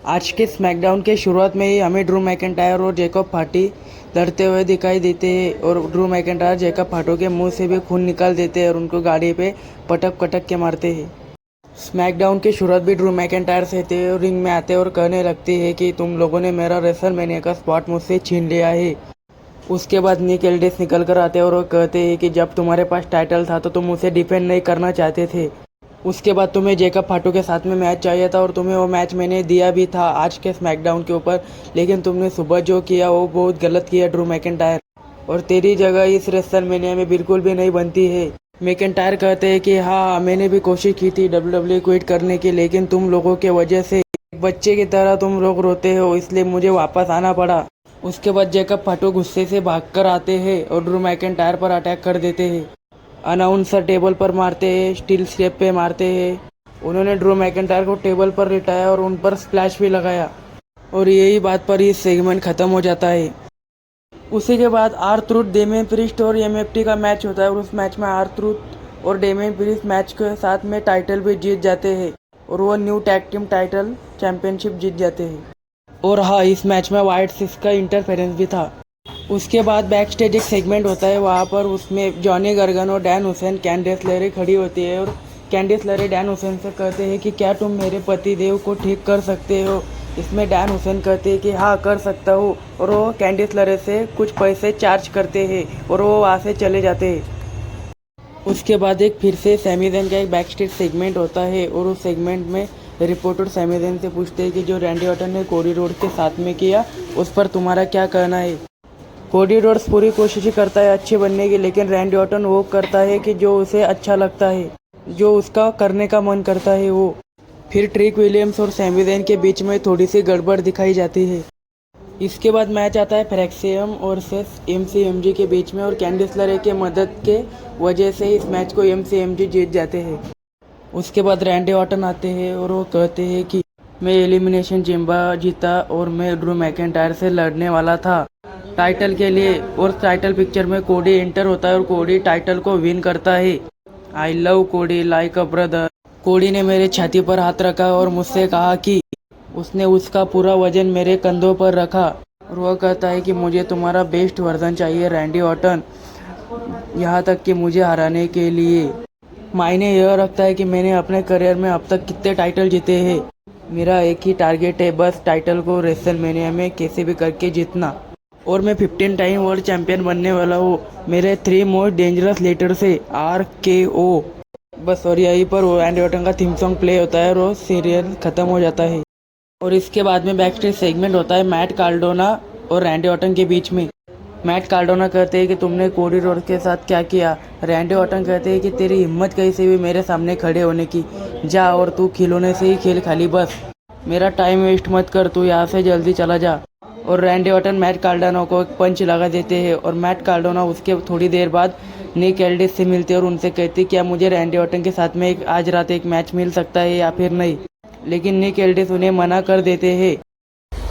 आज के स्मैकडाउन के शुरुआत में ही हमें ड्रू मैकिंटायर और जैकब फाटी लड़ते हुए दिखाई देते हैं और ड्रू मैकिंटायर जैकब फाटो के मुंह से भी खून निकाल देते हैं और उनको गाड़ी पे पटक पटक के मारते हैं। स्मैकडाउन की शुरुआत भी ड्रू मैकिंटायर से थे और रिंग में आते और कहने लगते हैं कि तुम लोगों ने मेरा रेसलमेनिया का स्पॉट मुझसे छीन लिया है। उसके बाद निक एल्डिस निकल कर आते और वो कहते हैं कि जब तुम्हारे पास टाइटल था तो तुम उसे डिफेंड नहीं करना चाहते थे। उसके बाद तुम्हें जैकब फाटो के साथ में मैच चाहिए था और तुम्हें वो मैच मैंने दिया भी था आज के स्मैकडाउन के ऊपर, लेकिन तुमने सुबह जो किया वो बहुत गलत किया ड्रू मैकिंटायर, और तेरी जगह इस रेसलमेनिया में बिल्कुल भी नहीं बनती है। मैकिंटायर कहते हैं कि हाँ, मैंने भी कोशिश की थी WWE क्विट करने की, लेकिन तुम लोगों के वजह से एक बच्चे की तरह तुम लोग रोते हो, इसलिए मुझे वापस आना पड़ा। उसके बाद जैकब फाटो गुस्से से भागकर आते हैं और ड्रू मैकिंटायर पर अटैक कर देते हैं। अनाउंसर टेबल पर मारते हैं, स्टील स्टेप पे मारते हैं। उन्होंने ड्रू मैकिंटायर को टेबल पर लिटाया और उन पर स्प्लैश भी लगाया और यही बात पर ही सेगमेंट खत्म हो जाता है। उसी के बाद आर-ट्रूथ, डेमियन प्रीस्ट और एमएफटी का मैच होता है और उस मैच में आर-ट्रूथ और डेमियन प्रीस्ट मैच के साथ में टाइटल भी जीत जाते हैं और वो new tag team title championship जीत जाते हैं। और हाँ, इस मैच में वाइट सिक्स का इंटरफेरेंस भी था। उसके बाद बैक स्टेज एक सेगमेंट होता है, वहाँ पर उसमें जॉनी गर्गन और डैन हुसैन, कैंडिस लेरे खड़ी होती है और कैंडिस लेरे डैन हुसैन से कहते हैं कि क्या तुम मेरे पति देव को ठीक कर सकते हो। इसमें डैन हुसैन कहते हैं कि हाँ, कर सकता हूँ, और वो कैंडिस लेरे से कुछ पैसे चार्ज करते हैं और वो वहाँ से चले जाते हैं। उसके बाद एक फिर से सैमी ज़ैन का एक बैक स्टेज सेगमेंट होता है और उस सेगमेंट में रिपोर्टर सैमी ज़ैन से पूछते हैं कि जो रैंडी ऑर्टन ने कोडी रोड के साथ में किया उस पर तुम्हारा क्या कहना है। कोडी रोड्स पूरी कोशिश करता है अच्छे बनने की, लेकिन रैंडी ऑर्टन वो करता है कि जो उसे अच्छा लगता है, जो उसका करने का मन करता है वो। फिर ट्रिक विलियम्स और सैमी ज़ैन के बीच में थोड़ी सी गड़बड़ दिखाई जाती है। इसके बाद मैच आता है फ्रैक्सियम और सेस एमसीएमजी के बीच में और कैंडिस लेरे के मदद के वजह से इस मैच को एमसीएमजी जीत जाते हैं। उसके बाद रैंडी ऑर्टन आते हैं और वो कहते हैं कि मैं एलिमिनेशन चेम्बर जीता और मैं ड्रू मैकिंटायर से लड़ने वाला था टाइटल के लिए, और टाइटल पिक्चर में कोडी एंटर होता है और कोडी टाइटल को विन करता है। आई लव कोडी लाइक अ ब्रदर। कोडी ने मेरे छाती पर हाथ रखा और मुझसे कहा कि उसने उसका पूरा वजन मेरे कंधों पर रखा और वह कहता है कि मुझे तुम्हारा बेस्ट वर्जन चाहिए रैंडी ऑर्टन, यहाँ तक कि मुझे हराने के लिए। मायने यह रखता है कि मैंने अपने करियर में अब तक कितने टाइटल जीते हैं। मेरा एक ही टारगेट है, बस टाइटल को रेसलमेनिया में कैसे भी करके जीतना, और मैं 15 टाइम वर्ल्ड चैंपियन बनने वाला हूँ। मेरे 3 मोस्ट डेंजरस लेटर से RKO। बस, और यहीं पर रैंडी ऑर्टन का थीम सॉन्ग प्ले होता है और वो सीरियल ख़त्म हो जाता है। और इसके बाद में बैक स्टेज सेगमेंट होता है मैट कार्डोना और रैंडी ऑर्टन के बीच में। मैट कार्डोना कहते हैं कि तुमने कोडी रोड के साथ क्या किया। रैंडी ऑर्टन कहते हैं कि तेरी हिम्मत कैसे भी मेरे सामने खड़े होने की, जा और तू खिलौने से ही खेल खाली, बस मेरा टाइम वेस्ट मत कर, तू यहाँ से जल्दी चला जा। और रैंडी ऑर्टन मैट कार्डोना को एक पंच लगा देते हैं और मैट कार्डोना उसके थोड़ी देर बाद निक एल्डिस से मिलते हैं और उनसे कहते क्या मुझे रैंडी ऑर्टन के साथ में आज रात एक मैच मिल सकता है या फिर नहीं, लेकिन निक एल्डिस उन्हें मना कर देते हैं।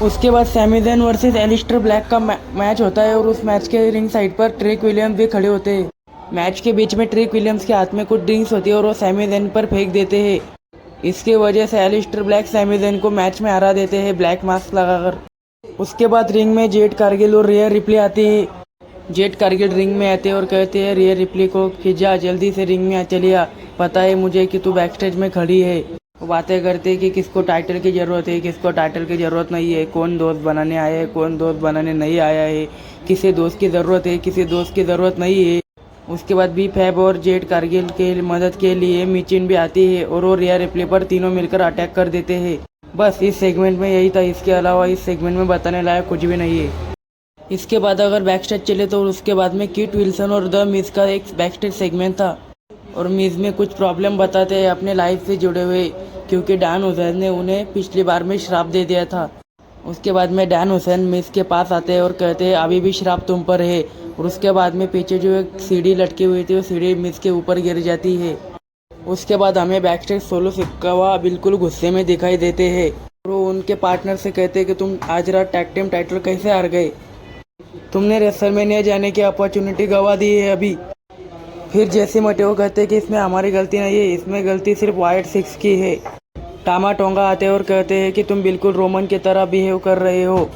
उसके बाद सैमी ज़ैन वर्सेस एलिस्टर ब्लैक का मैच होता है और उस मैच के रिंग साइड पर ट्रिक विलियम्स भी खड़े होते हैं। मैच के बीच में ट्रिक विलियम्स के हाथ में कुछ ड्रिंक्स होती है और वो सैमी ज़ैन पर फेंक देते हैं। इसके वजह से एलिस्टर ब्लैक सैमी ज़ैन को मैच में हरा देते हैं ब्लैक मास्क लगाकर। उसके बाद रिंग में जेड कारगिल और रिया रिप्ले आती है। जेड कारगिल रिंग में आते और कहते हैं रिया रिप्ले को कि जा जल्दी से रिंग में चलिए, पता है मुझे कि तू बैकस्टेज में खड़ी है। बातें करते हैं कि किसको टाइटल की ज़रूरत है, किसको टाइटल की ज़रूरत नहीं है, कौन दोस्त बनाने आया है, कौन दोस्त बनाने नहीं आया है, किसी दोस्त की ज़रूरत है, किसी दोस्त की ज़रूरत नहीं है। उसके बाद बी फैब और जेड कारगिल के मदद के लिए मिचिन भी आती है और वो रिया रिप्ले पर तीनों मिलकर अटैक कर देते हैं। बस इस सेगमेंट में यही था, इसके अलावा इस सेगमेंट में बताने लायक कुछ भी नहीं है। इसके बाद अगर बैक स्टेज चले तो उसके बाद में किट विल्सन और द मिज का एक बैक स्टेज सेगमेंट था और मिज में कुछ प्रॉब्लम बताते हैं अपने लाइफ से जुड़े हुए, क्योंकि डैन हुसैन ने उन्हें पिछली बार में श्राप दे दिया था। उसके बाद में डैन हुसैन मिज के पास आते हैं और कहते हैं अभी भी श्राप तुम पर है, और उसके बाद में पीछे जो एक सीढ़ी लटकी हुई थी वो सीढ़ी मिज के ऊपर गिर जाती है। उसके बाद हमें बैक स्टेज सोलो सिक्कावा बिल्कुल गुस्से में दिखाई देते हैं और वो उनके पार्टनर से कहते हैं कि तुम आज रात टैग टीम टाइटल कैसे हार गए, तुमने रेसलमेनिया जाने की अपॉर्चुनिटी गंवा दी है अभी। फिर जैसे मटेओ कहते हैं कि इसमें हमारी गलती नहीं है, इसमें गलती सिर्फ वाइट सिक्स की है। टामा टोंगा आते हैं और कहते हैं कि तुम बिल्कुल रोमन की तरह बिहेव कर रहे हो।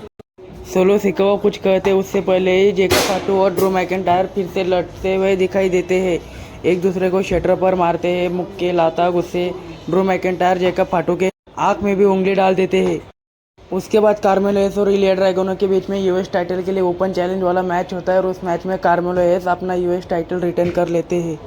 सोलो सिकोवा कुछ कहते उससे पहले ही जैकब फाटू और ड्रू मैकिंटायर फिर से लड़ते हुए दिखाई देते हैं। एक दूसरे को शटर पर मारते हैं, मुक्के लाता गुस्से। ड्रू मैकिंटायर जैकब फाटू के आंख में भी उंगली डाल देते हैं। उसके बाद कार्मेलो हेस और इलिया ड्रैगोनो के बीच में यूएस टाइटल के लिए ओपन चैलेंज वाला मैच होता है और उस मैच में कार्मेलो हेस अपना यूएस टाइटल रिटेन कर लेते हैं।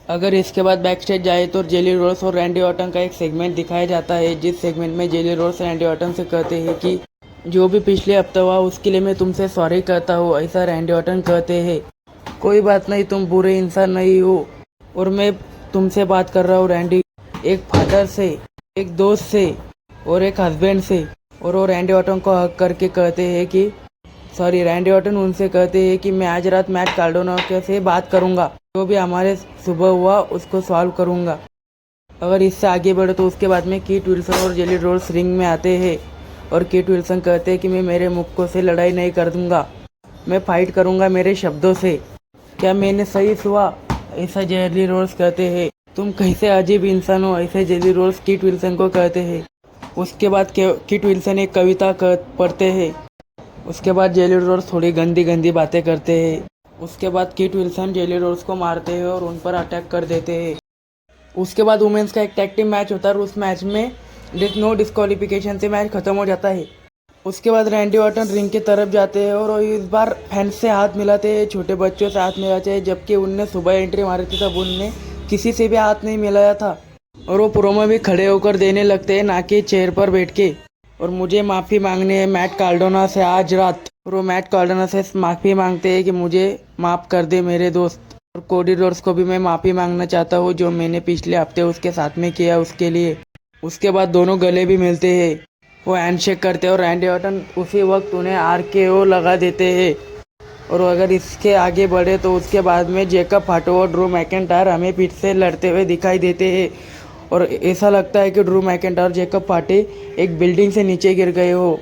अगर इसके बाद बैक स्टेज जाए तो जेली रोड्स और रैंडी ऑर्टन का एक सेगमेंट दिखाया जाता है, जिस सेगमेंट में जेली रोड्स रैंडी ऑर्टन से कहते हैं कि जो भी पिछले हफ्ते हुआ उसके लिए मैं तुमसे सॉरी कहता हूँ। ऐसा रैंडी ऑर्टन कहते हैं। कोई बात नहीं, तुम बुरे इंसान नहीं हो और मैं तुमसे बात कर रहा हूँ रैंडी, एक फादर से, एक दोस्त से और एक हस्बैंड से। और वो रैंडी ऑर्टन को हक करके कहते हैं कि सॉरी। रैंडी ऑर्टन उनसे कहते हैं कि मैं आज रात मैट कार्डोना से बात करूंगा, जो भी हमारे सुबह हुआ उसको सॉल्व करूंगा। अगर इससे आगे बढ़े तो उसके बाद में कीट विल्सन और जेली रोड्स रिंग में आते हैं और कीट विल्सन कहते हैं कि मैं मेरे मुक्कों से लड़ाई नहीं कर दूंगा, मैं फाइट करूंगा मेरे शब्दों से। क्या मैंने सही सुना? ऐसा जेली रोड्स कहते हैं। तुम कैसे अजीब इंसान हो, ऐसे जेली रोड्स कीट विल्सन को कहते हैं। उसके बाद कीट विल्सन एक कविता पढ़ते हैं। उसके बाद जेली रोड्स थोड़ी गंदी गंदी बातें करते हैं। उसके बाद कीट विल्सन जेली रोड्स को मारते हैं और उन पर अटैक कर देते हैं। उसके बाद वुमेन्स का एक टैग टीम मैच होता है और उस मैच में नो डिस्क्वालिफिकेशन से मैच खत्म हो जाता है। उसके बाद रैंडी ऑर्टन रिंग की तरफ जाते हैं और इस बार फैंस से हाथ मिलाते हैं, छोटे बच्चों से हाथ मिलाते हैं, जबकि उनने सुबह एंट्री मारी थी तब उनने किसी से भी हाथ नहीं मिलाया था। और वो प्रोमो भी खड़े होकर देने लगते हैं, ना कि चेयर पर बैठ के। और मुझे माफ़ी मांगनी है मैट कार्डोना से आज रात। और वो मैट कार्डोना से माफ़ी मांगते हैं कि मुझे माफ़ कर दे मेरे दोस्त। और कोडी रोड्स को भी मैं माफ़ी मांगना चाहता हूँ जो मैंने पिछले हफ्ते उसके साथ में किया उसके लिए। उसके बाद दोनों गले भी मिलते हैं, वो हैंडशेक करते हैं और रैंडी ऑर्टन उसी वक्त उन्हें RKO लगा देते हैं। और अगर इसके आगे बढ़े तो उसके बाद में जैकब फाटू और ड्रू मैकिंटायर हमें फिर से लड़ते हुए दिखाई देते हैं और ऐसा लगता है कि ड्रू मैकिंटायर और जैकब फाटू एक बिल्डिंग से नीचे गिर गए हो।